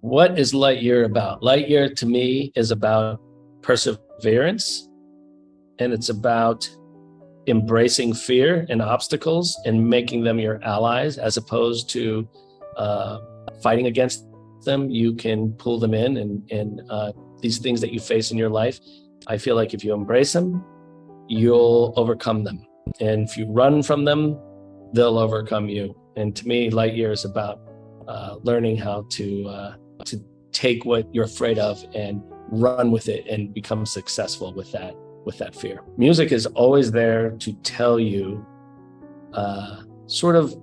What is Lightyear about? Lightyear to me is about perseverance, and it's about embracing fear and obstacles and making them your allies as opposed to fighting against them. You can pull them in, and these things that you face in your life, I feel like if you embrace them, you'll overcome them. And if you run from them, they'll overcome you. And to me, Lightyear is about learning how to take what you're afraid of and run with it and become successful with that fear. Music is always there to tell you sort of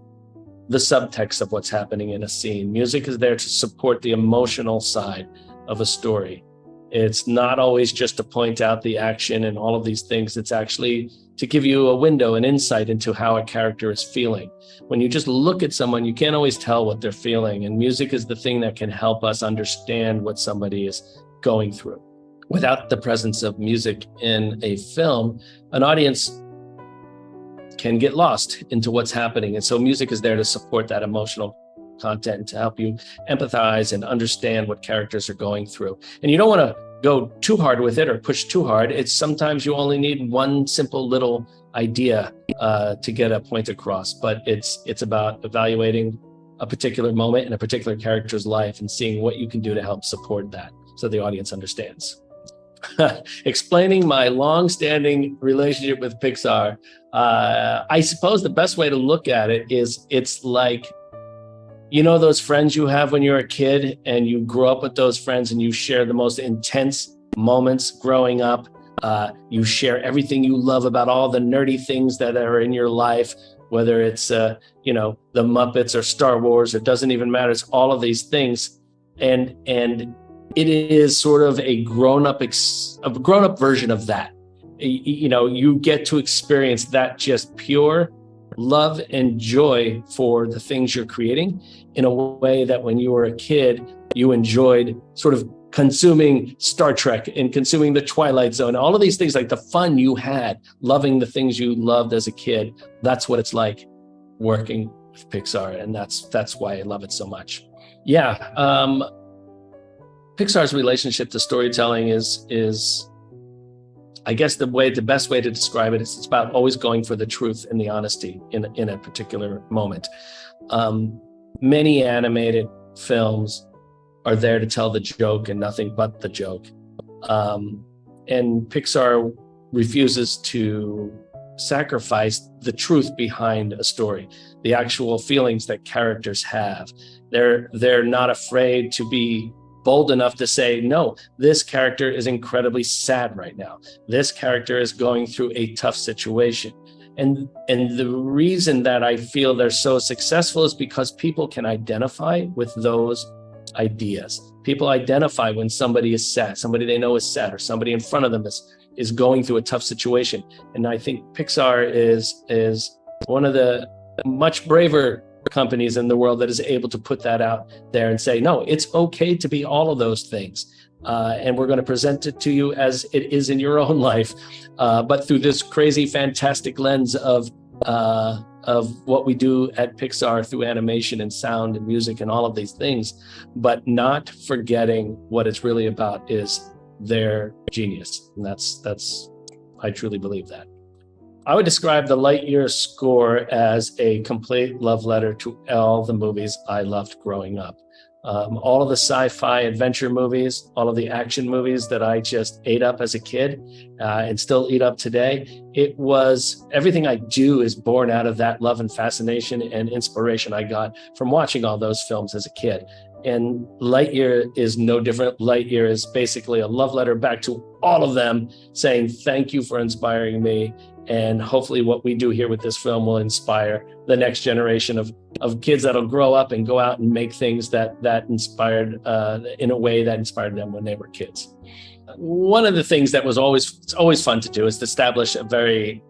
the subtext of what's happening in a scene. Music is there to support the emotional side of a story. It's not always just to point out the action and all of these things. It's actually to give you a window, an insight into how a character is feeling. When you just look at someone, you can't always tell what they're feeling. And music is the thing that can help us understand what somebody is going through. Without the presence of music in a film, an audience can get lost into what's happening. And so music is there to support that emotional content, to help you empathize and understand what characters are going through. And you don't want to go too hard with it or push too hard. It's sometimes you only need one simple little idea to get a point across, but it's about evaluating a particular moment in a particular character's life and seeing what you can do to help support that so the audience understands. Explaining my long-standing relationship with Pixar, I suppose the best way to look at it is it's like, you know, those friends you have when you're a kid and you grow up with those friends and you share the most intense moments growing up. You share everything you love about all the nerdy things that are in your life, whether it's, the Muppets or Star Wars, it doesn't even matter. It's all of these things. And it is sort of a grown-up version of that. You get to experience that just pure love and joy for the things you're creating in a way that when you were a kid, you enjoyed sort of consuming Star Trek and consuming the Twilight Zone, all of these things, like the fun you had, loving the things you loved as a kid. That's what it's like working with Pixar. And that's why I love it so much. Yeah. Pixar's relationship to storytelling is I guess the best way to describe it is it's about always going for the truth and the honesty in a particular moment. Many animated films are there to tell the joke and nothing but the joke. And Pixar refuses to sacrifice the truth behind a story, the actual feelings that characters have. They're not afraid to be bold enough to say, no, this character is incredibly sad right now. This character is going through a tough situation. And the reason that I feel they're so successful is because people can identify with those ideas. People identify when somebody is sad, somebody they know is sad, or somebody in front of them is going through a tough situation. And I think Pixar is one of the much braver companies in the world that is able to put that out there and say, no, it's okay to be all of those things. And we're going to present it to you as it is in your own life, but through this crazy, fantastic lens of what we do at Pixar through animation and sound and music and all of these things, but not forgetting what it's really about is their genius. And that's I truly believe that. I would describe the Lightyear score as a complete love letter to all the movies I loved growing up. All of the sci-fi adventure movies, all of the action movies that I just ate up as a kid and still eat up today. It was everything I do is born out of that love and fascination and inspiration I got from watching all those films as a kid. And Lightyear is no different. Lightyear is basically a love letter back to all of them, saying thank you for inspiring me. And hopefully what we do here with this film will inspire the next generation of kids that'll grow up and go out and make things that inspired in a way that inspired them when they were kids. One of the things that was always fun to do is to establish a very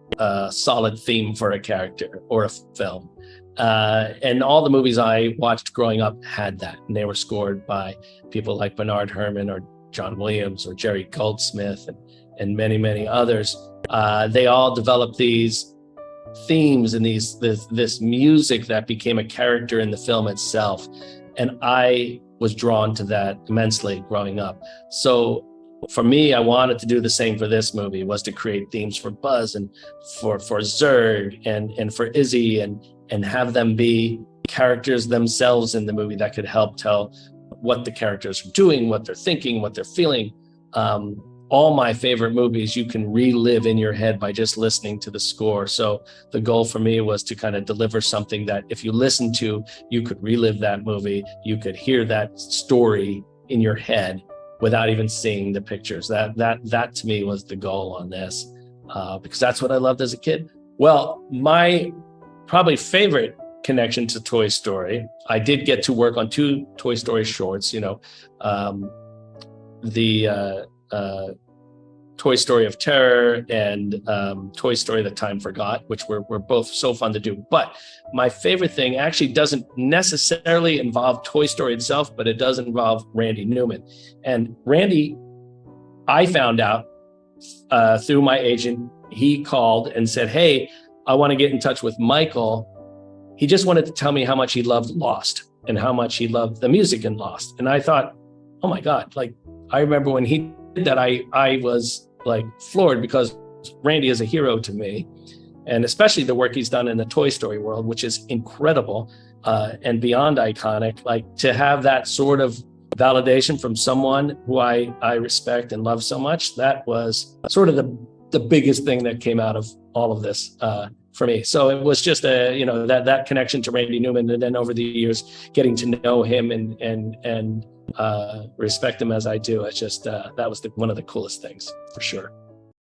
solid theme for a character or a film. And all the movies I watched growing up had that, and they were scored by people like Bernard Herrmann or John Williams or Jerry Goldsmith and many, many others. They all developed these themes and this music that became a character in the film itself. And I was drawn to that immensely growing up. So for me, I wanted to do the same for this movie, was to create themes for Buzz and for Zurg and for Izzy, and have them be characters themselves in the movie that could help tell what the characters are doing, what they're thinking, what they're feeling. All my favorite movies you can relive in your head by just listening to the score. So the goal for me was to kind of deliver something that if you listen to, you could relive that movie, you could hear that story in your head without even seeing the pictures. That to me was the goal on this, because that's what I loved as a kid. Well, my probably favorite connection to Toy Story, I did get to work on 2 Toy Story shorts, the Toy Story of Terror and Toy Story That Time Forgot, which were both so fun to do. But my favorite thing actually doesn't necessarily involve Toy Story itself, but it does involve Randy Newman. And Randy, I found out through my agent, he called and said, hey, I want to get in touch with Michael. He just wanted to tell me how much he loved Lost and how much he loved the music in Lost. And I thought, oh my God, like, I remember when he did that, I was like floored, because Randy is a hero to me, and especially the work he's done in the Toy Story world, which is incredible and beyond iconic. Like, to have that sort of validation from someone who I respect and love so much, that was sort of the biggest thing that came out of all of this for me. So it was just that connection to Randy Newman, and then over the years getting to know him and respect him as I do. It's just that was one of the coolest things for sure.